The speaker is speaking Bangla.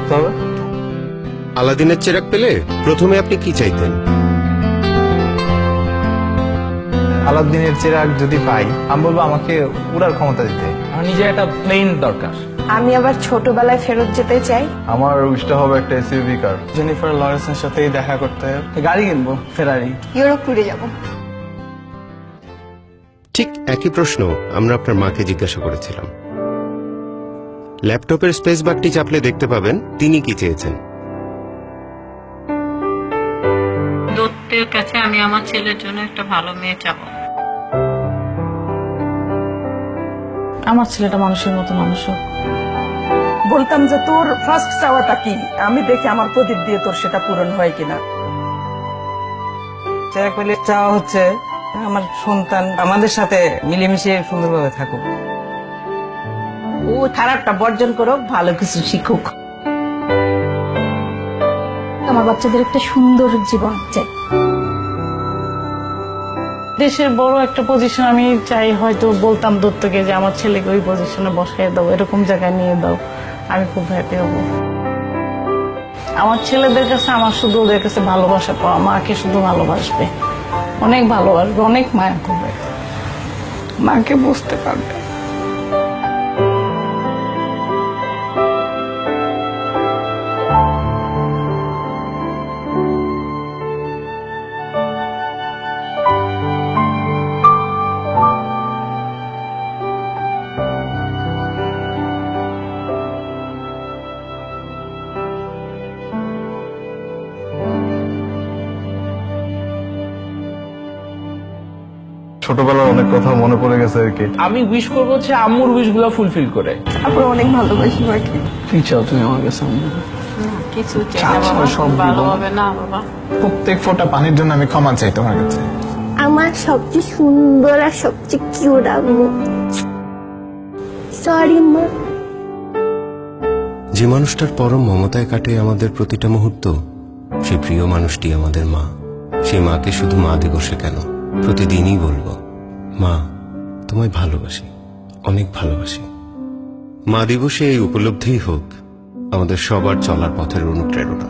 করতে হবে? আলাদিনের চেরাগ পেলে প্রথমে আপনি কি চাইতেন? আলাদিনের চেরাগ যদি পাই, আমি বলবো আমাকে উড়ার ক্ষমতা দিতে। আমার নিজে একটা প্লেন দরকার। আমি আবার ছোটবেলায় ফেরত যেতে চাই। আমার উইশটা হবে একটা এসইউভি কার। জেনিফার লরেন্সের সাথে দেখা করতে গাড়ি কিনবো, ফেরারি। ইউরোপ ট্যুরে যাব। ঠিক একই প্রশ্ন আমরা আপনার মাকে জিজ্ঞাসা করেছিলাম। ল্যাপটপের স্পেস বারটি চাপলে দেখতে পাবেন তিনি কি চেয়েছেন। দত্তের কাছে আমি আমার ছেলের জন্য একটা ভালো মেয়ে চাবো। আমার ছেলেটা মানুষের মতো মানুষ হোক। বলতাম যে তোর ফার্স্ট চাওয়াটা কি, আমি দেখি আমার প্রদীপ দিয়ে তোর সেটা পূরণ হয় কিনা। চেরাগ পেলে চাওয়া হচ্ছে আমার সন্তান আমাদের সাথে মিলেমিশে সুন্দরভাবে থাকুক। ও খারাপটা বর্জন করুক, ভালো কিছু শিখুক। আমার বাচ্চাদের একটা সুন্দর জীবন চাই। দেশের বড় একটা পজিশন আমি চাই, হয়তো বলতাম দত্তকে যে আমার ছেলেকে ওই পজিশনে বসাই দাও, এরকম জায়গায় নিয়ে দাও, আমি খুব হ্যাপি হব। আমার ছেলেদের কাছে আমার শুধু ওদের কাছে ভালোবাসা পাওয়া, মাকে শুধু ভালোবাসবে, অনেক ভালোবাসবে, অনেক মায়া করবে, মাকে বুঝতে পারবে। ছোটবেলার অনেক কথা মনে পড়ে গেছে আর কি। আমি উইশ করবো হচ্ছে আম্মুর উইশ গুলো ফুলফিল করে। তারপর অনেক ভালোবাসি মাকে। কি চাও তুমি আমার কাছে? কিছু চাই না বাবা, সব ভালো হবে না বাবা। প্রত্যেক ফোঁটা পানির জন্য আমি ক্ষমা চাই তোমার কাছে। আমার সবচেয়ে সুন্দর আর সবচেয়ে কিউট আম্মু। সরি মা। যে মানুষটার পরম মমতায় কাটে আমাদের প্রতিটা মুহূর্ত, সেই প্রিয় মানুষটি আমাদের মা। সেই মাকে শুধু মা দিবসে কেন, প্রতিদিনই বলবো, মা তোমায় ভালোবাসি, অনেক ভালোবাসি। মা দিবসে এই উপলব্ধিই হোক আমাদের সবার চলার পথের অনুপ্রেরণা।